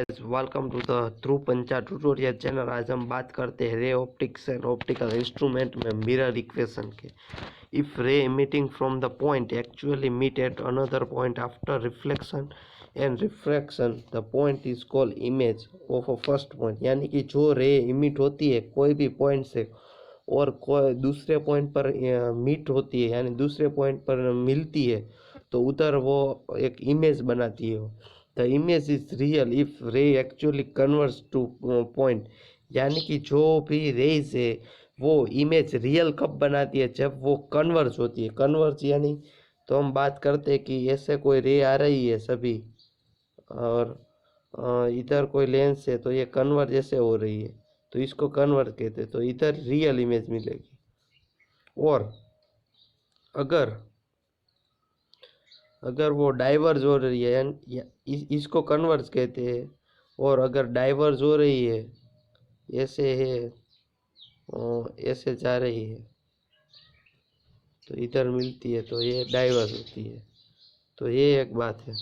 Welcome to the ध्रुव पंचा tutorial channel. आज हम बात करते हैं ray optics and optical instrument में मिरर इक्वेशन के। इफ रे emitting from the point actually meet at another point after reflection and refraction, the point is called image of a first point। यानी कि जो रे इमिट होती है कोई भी पॉइंट से और कोई दूसरे पॉइंट पर मीट होती है यानी दूसरे पॉइंट पर मिलती है तो उधर वो एक इमेज बनाती है। The image is real if रे एक्चुअली कन्वर्स टू पॉइंट। यानी कि जो भी रेज है वो इमेज रियल कब बनाती है, जब वो कन्वर्स होती है। कन्वर्स यानी तो हम बात करते हैं कि ऐसे कोई रे आ रही है सभी और इधर कोई लेंस है तो ये कन्वर्ट जैसे हो रही है तो इसको कन्वर्ट कहते हैं, तो इधर रियल इमेज मिलेगी। और अगर अगर वो डाइवर्ज हो रही है इसको कन्वर्ज कहते हैं। और अगर डाइवर्ज हो रही है ऐसे है ऐसे जा रही है तो इधर मिलती है तो ये डाइवर्ज होती है। तो ये एक बात है।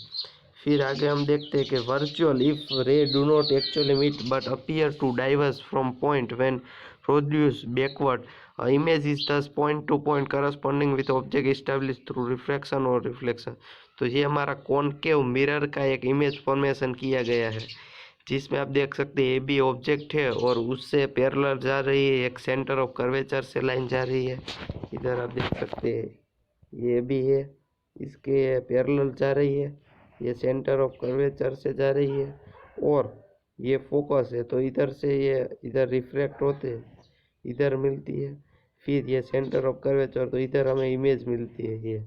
फिर आगे हम देखते हैं कि virtual if ray do not actually meet but appear to diverse from point when produce backward image is thus point to point corresponding with object establish through reflection और रिफ्लेक्शन। तो ये हमारा कॉनकेव मिरर का एक image formation किया गया है जिसमें आप देख सकते हैं ए बी ऑब्जेक्ट है और उससे पैरेलल जा रही है एक सेंटर ऑफ कर्वेचर से लाइन जा रही है। इधर आप देख सकते हैं ये भी है, इसके पैरेलल जा रही है, ये सेंटर ऑफ कर्वेचर से जा रही है और ये फोकस है तो इधर से ये इधर रिफ्रैक्ट होते हैं इधर मिलती है। फिर ये सेंटर ऑफ कर्वेचर तो इधर हमें इमेज मिलती है। ये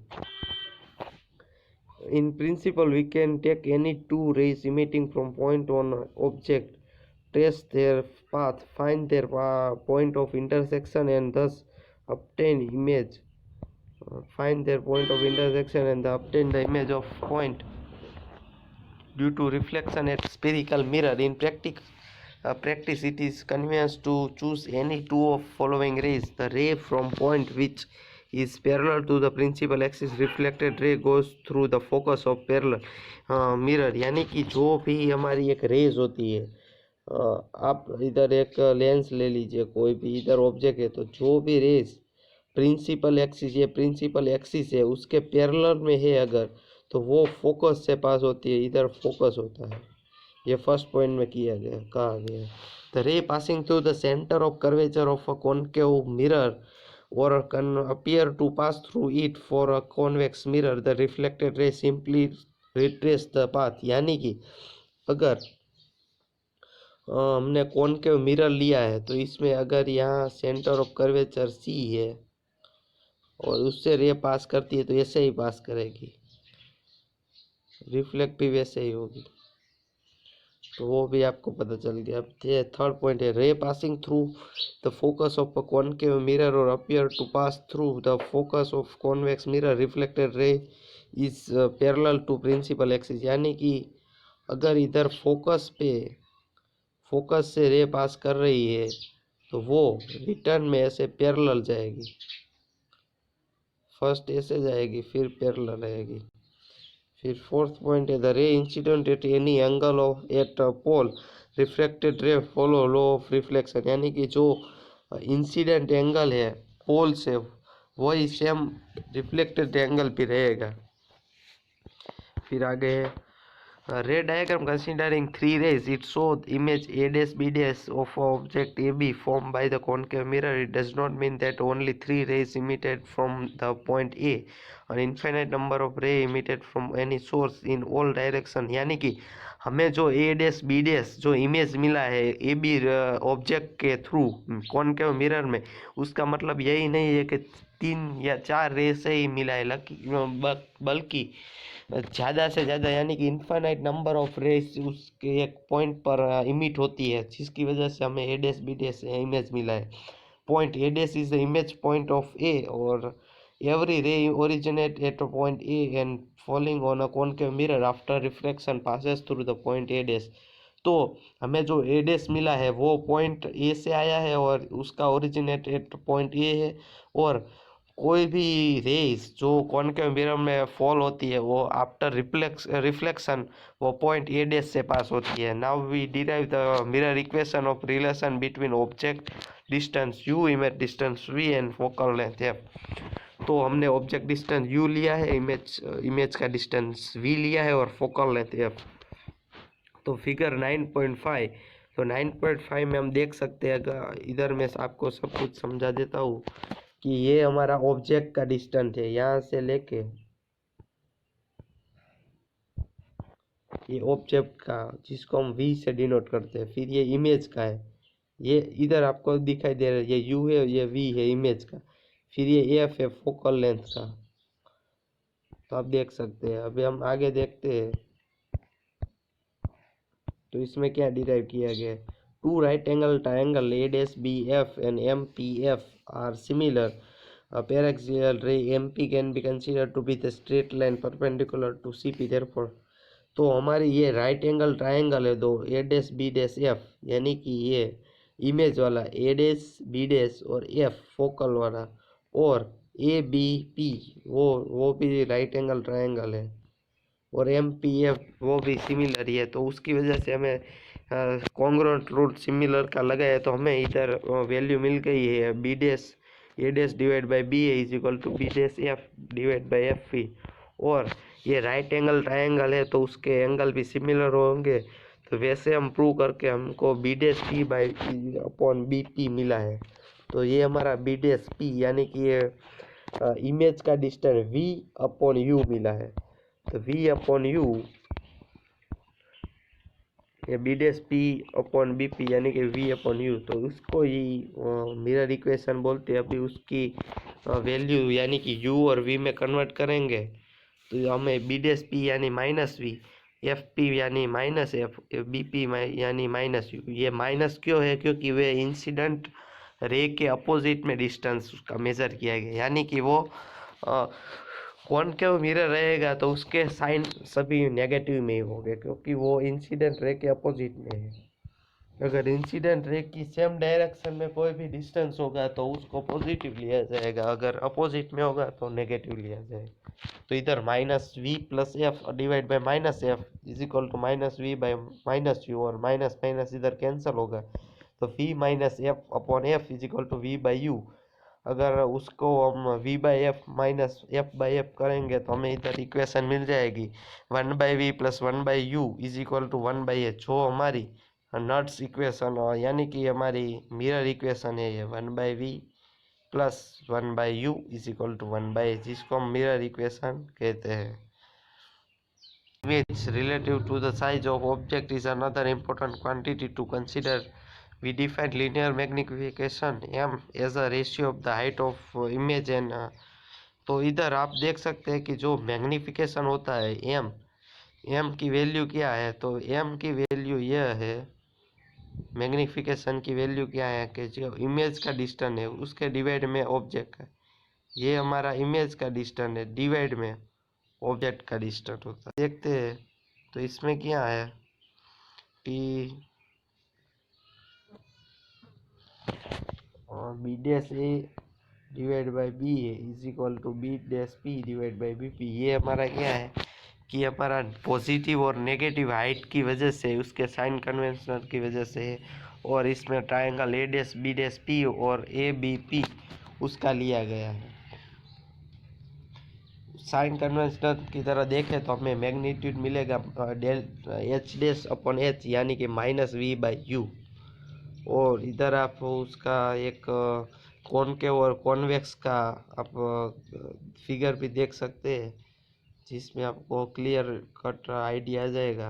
in principle we can take any two rays emitting from point on object, trace their path, find their point of intersection and thus obtain image find their point of intersection and obtain the image of point due to reflection at spherical mirror. In practice it is convenient to choose any two of following rays. The ray from point which is parallel to the principal axis, reflected ray goes through the focus of parallel mirror। यानी कि जो भी हमारी एक raise होती है आप इधर एक लेंस ले लीजिए कोई भी, इधर ऑब्जेक्ट है तो जो भी रेज प्रिंसिपल एक्सिस ये प्रिंसिपल एक्सिस है उसके पैरेलल में है अगर तो वो फोकस से पास होती है, इधर फोकस होता है। ये फर्स्ट पॉइंट में किया गया कहा गया। द रे passing through the centre of curvature of a concave mirror or can appear to pass through it for a convex mirror, the reflected ray simply retrace the path। यानी कि अगर हमने कॉनकेव मिरर लिया है तो इसमें अगर यहाँ सेंटर ऑफ कर्वेचर सी है और उससे रे पास करती है तो ऐसे ही पास करेगी, रिफ्लेक्ट भी वैसे ही होगी। तो वो भी आपको पता चल गया। अब ये थर्ड पॉइंट है ray passing through the focus of a concave mirror और appear to pass through the focus of convex mirror, reflected ray is parallel to principal axis. यानी कि अगर इधर फोकस से रे पास कर रही है तो वो रिटर्न में ऐसे पैरेलल जाएगी, फर्स्ट ऐसे जाएगी फिर पैरेलल आएगी। फिर फोर्थ पॉइंट है the ray incident at any angle of at pole, reflected ray follow law of reflection. यानी कि जो इंसिडेंट एंगल है पोल से वही सेम रिफ्लेक्टेड एंगल भी रहेगा। फिर आगे है ray diagram considering three rays. It shows image A dash B dash of object AB formed by the concave mirror. It does not mean that only three rays emitted from the point A. An infinite number of rays emitted from any source in all direction। यानी कि हमें जो A dash B dash जो image मिला है A B object के through concave mirror में, उसका मतलब यही नहीं है कि 3 या 4 रे से ही मिला है, बल्कि ज़्यादा से ज़्यादा यानी कि इन्फाइनाइट नंबर ऑफ रेस उसके एक पॉइंट पर इमिट होती है जिसकी वजह से हमें A dash B dash image मिला है। Point A dash is the image point of A और every ray originate at a point A and falling on a concave mirror after reflection passes through the point A dash. तो हमें जो ए dash मिला है वो point ए से आया है और उसका ओरिजिनेट एट पॉइंट ए है और कोई भी रेज जो कॉनकेव मिरर में फॉल होती है वो आफ्टर रिफ्लेक्शन वो पॉइंट ए डैश से पास होती है। Now we derive the mirror equation of relation between object distance u, image distance v and focal length f। तो हमने ऑब्जेक्ट डिस्टेंस u लिया है, इमेज का डिस्टेंस v लिया है और फोकल लेंथ f। तो फिगर 9.5, तो 9.5 में हम देख सकते हैं, अगर इधर मैं आपको सब कुछ समझा देता हूँ कि ये हमारा ऑब्जेक्ट का डिस्टेंस है, यहाँ से लेके ये ऑब्जेक्ट का जिसको हम v से डिनोट करते हैं, फिर ये इमेज का है, ये इधर आपको दिखाई दे रहा है, ये u है, ये v है इमेज का, फिर ये f है फोकल लेंथ का। तो आप देख सकते हैं। अभी हम आगे देखते हैं तो इसमें क्या डिराइव किया गया है। Two right angle triangle A dash b f and m p f are similar. A paraxial ray MP can be considered to be the straight line perpendicular to CP, therefore तो हमारी ये right angle triangle है दो, ए dash B dash F, यानी कि ये image वाला ए dash B dash और एफ फोकल वाला, और ए बी पी वो भी राइट एंगल ट्रायंगल है, और एम पी एफ वो भी सिमिलर ही है। तो उसकी वजह से हमें कॉन्ग्रुएंट रूट सिमिलर का लगा है, तो हमें इधर वैल्यू मिल गई है b dash a dash divide by B A is equal to B dash f divide by f p. और ये राइट एंगल ट्रायंगल है तो उसके एंगल भी सिमिलर होंगे, तो वैसे हम प्रूव करके हमको b dash p by upon b p मिला है। तो ये हमारा बी डैश पी यानी कि ये इमेज का डिस्टेंस v अपॉन यू मिला है। तो v अपॉन यू ये b dash p upon b p यानी कि v अपॉन यू, तो उसको ही मिरर इक्वेशन बोलते हैं। अभी उसकी वैल्यू यानी कि u और v में कन्वर्ट करेंगे तो हमें बी डैश पी यानी माइनस वी, एफ पी यानी माइनस एफ, बी पी यानी माइनस यू। ये माइनस क्यों है? क्योंकि वे इंसिडेंट रे के अपोजिट में डिस्टेंस उसका मेजर किया गया, यानी कि वो कॉनकेव मिरर रहेगा तो उसके साइन सभी नेगेटिव में ही होंगे, क्योंकि वो इंसिडेंट रे के अपोजिट में है। अगर इंसिडेंट रे की सेम डायरेक्शन में कोई भी डिस्टेंस होगा तो उसको पॉजिटिव लिया जाएगा, अगर अपोजिट में होगा तो नेगेटिव लिया जाएगा। तो इधर minus v plus f divide by minus f is equal to minus v by minus u, और माइनस माइनस इधर कैंसिल होगा, तो v minus f upon f is equal to v by u. अगर उसको हम v by f minus f by f करेंगे तो हमें इधर इक्वेशन मिल जाएगी 1/v plus 1/u is equal to 1/h, जो हमारी नट्स इक्वेशन यानी कि हमारी मिरर इक्वेशन है ये 1/v plus 1/u is equal to 1/h, जिसको हम मिरर इक्वेशन कहते हैं। Image relative to the size of object is another important quantity to consider. We define linear magnification m as a ratio of the height of image and तो इधर आप देख सकते हैं कि जो मैग्निफिकेशन होता है m की वैल्यू क्या है, तो m की वैल्यू यह है, मैग्निफिकेशन की वैल्यू क्या है कि जो इमेज का डिस्टेंस है उसके डिवाइड में ऑब्जेक्ट है, ये हमारा इमेज का डिस्टेंस है डिवाइड में ऑब्जेक्ट का डिस्टेंस होता है। देखते हैं तो इसमें क्या है कि B dash A divide by B A is equal to B dash P divide by B P. ये हमारा क्या है कि हमारा पॉजिटिव और नेगेटिव हाइट की वजह से, उसके साइन कन्वेंशन की वजह से, और इसमें ट्रायंगल ए डैश बी डैश पी और ए बी पी उसका लिया गया है। साइन कन्वेंशन की तरह देखें तो हमें मैग्नीट्यूड मिलेगा del H dash upon H यानी कि माइनस वी बाई यू। और इधर आप उसका एक कॉनकेव और कॉन्वेक्स का आप फिगर भी देख सकते हैं, जिसमें आपको क्लियर कट आइडिया आ जाएगा।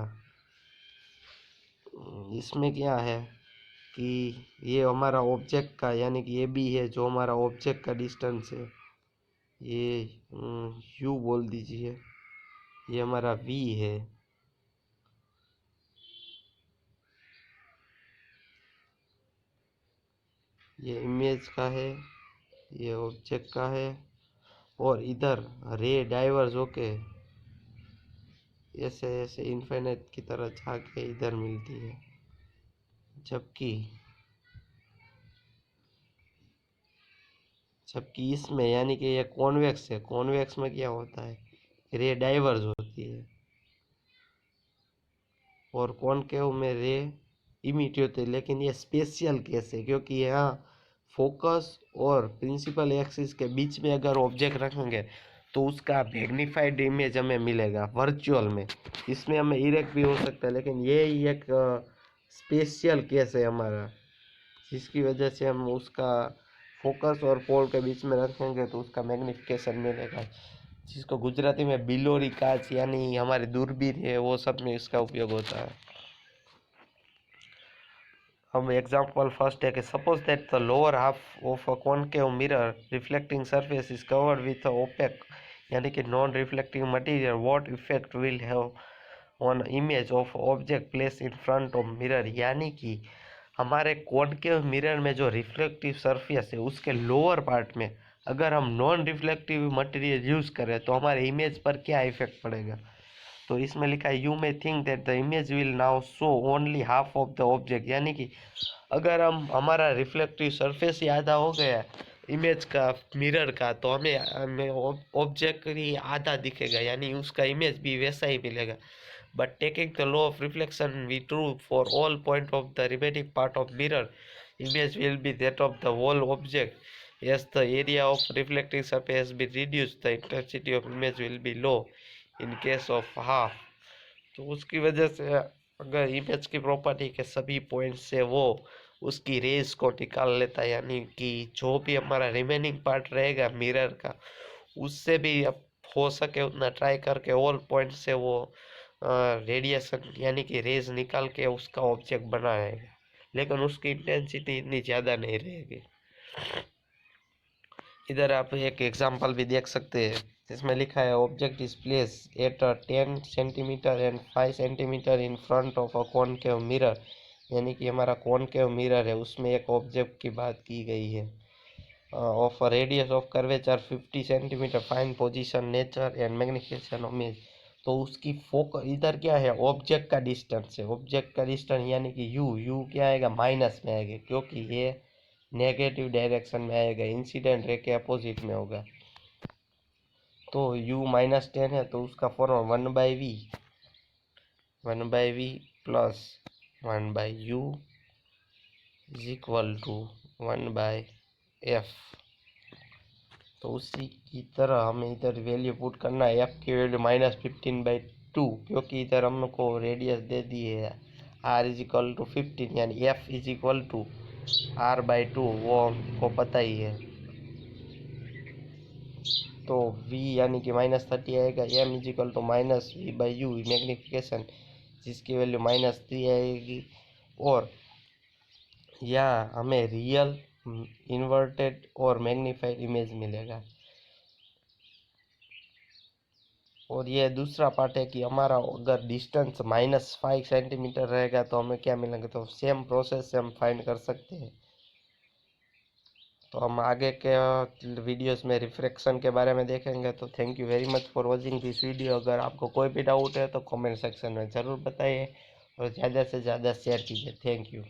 इसमें क्या है कि ये हमारा ऑब्जेक्ट का यानी कि ये भी है जो हमारा ऑब्जेक्ट का डिस्टेंस है, ये यू बोल दीजिए, ये हमारा वी है, ये इमेज का है, ये ऑब्जेक्ट का है, और इधर रे डाइवर्स होके ऐसे ऐसे इन्फिनिट की तरह जाके इधर मिलती है, जबकि इसमें यानी कि ये कॉन्वेक्स है, कॉन्वेक्स में क्या होता है, रे डाइवर्ज होती है, और कॉनकेव में रे इमिट होती है। लेकिन ये स्पेशल केस है क्योंकि यहाँ फोकस और प्रिंसिपल एक्सिस के बीच में अगर ऑब्जेक्ट रखेंगे तो उसका मैग्नीफाइड इमेज हमें मिलेगा वर्चुअल में। इसमें हमें इरेक्ट भी हो सकता है, लेकिन ये ही एक स्पेशल केस है हमारा, जिसकी वजह से हम उसका फोकस और पोल के बीच में रखेंगे तो उसका मैग्निफिकेशन मिलेगा, जिसको गुजराती में बिलोरी कांच यानी हमारी दूरबीन है वो सब में इसका उपयोग होता है। हम एग्जांपल फर्स्ट है कि suppose that the lower half of a concave mirror reflecting surface is covered with a opaque यानी कि non reflecting material, what effect will have on image of object place in front of mirror. यानी कि हमारे concave mirror में जो reflective surface है उसके lower part में अगर हम नॉन रिफ्लेक्टिव मटेरियल यूज़ करें तो हमारे इमेज पर क्या इफेक्ट पड़ेगा। तो इसमें लिखा है you may think that the image will now show only half of the object. यानी कि अगर हमारा रिफ्लेक्टिव सरफेस ही आधा हो गया इमेज का मिरर का तो हमें ऑब्जेक्ट ही आधा दिखेगा, यानी उसका इमेज भी वैसा ही मिलेगा। But taking the law of reflection we true for all point of the remaining part of mirror, image will be that of the whole object. As the area of reflecting surface has been reduced, the intensity of image will be low in case of half। तो उसकी वजह से अगर image की property के सभी point से वो उसकी रेज को निकाल लेता है, यानी कि जो भी हमारा रिमेनिंग पार्ट रहेगा मिरर का उससे भी अब हो सके उतना ट्राई करके ऑल पॉइंट से वो रेडिएशन यानी कि रेज निकाल के उसका ऑब्जेक्ट बनाएगा, लेकिन उसकी इंटेंसिटी इतनी ज़्यादा नहीं रहेगी। इधर आप एक एग्जांपल भी देख सकते हैं जिसमें लिखा है object is place at 10 centimetre and 5 centimetre in front of a concave mirror. यानी कि हमारा कॉनकेव मिरर है उसमें एक ऑब्जेक्ट की बात की गई है of a radius of curvature 50 centimetre, fine position nature and magnification image. तो उसकी फोकस इधर क्या है, ऑब्जेक्ट का डिस्टेंस है, ऑब्जेक्ट का डिस्टेंस यानी कि यू क्या आएगा, माइनस में आएगा क्योंकि ये नेगेटिव डायरेक्शन में आएगा, इंसिडेंट रे के अपोजिट में होगा। तो u -10 है तो उसका form 1/v plus 1/u is equal to 1/f। तो उसी की तरह हमें इधर वैल्यू पुट करना है, f की वैल्यू -15/2 क्योंकि इधर हमको रेडियस दे दी है r इज इक्वल टू 15 यानी f is equal to r/2 वो हमको पता ही है। तो v यानी कि -30 आएगा, m is equal to -v/u magnification जिसकी वैल्यू -3 आएगी, और यहाँ हमें रियल इन्वर्टेड और मैग्नीफाइड इमेज मिलेगा। और ये दूसरा पार्ट है कि हमारा अगर डिस्टेंस -5 सेंटीमीटर रहेगा तो हमें क्या मिलेंगे, तो सेम प्रोसेस से हम फाइंड कर सकते हैं। तो हम आगे के वीडियोस में रिफ्रैक्शन के बारे में देखेंगे। तो thank you very much for watching this video. अगर आपको कोई भी डाउट है तो कमेंट सेक्शन में ज़रूर बताइए और ज़्यादा से ज़्यादा शेयर कीजिए। Thank you.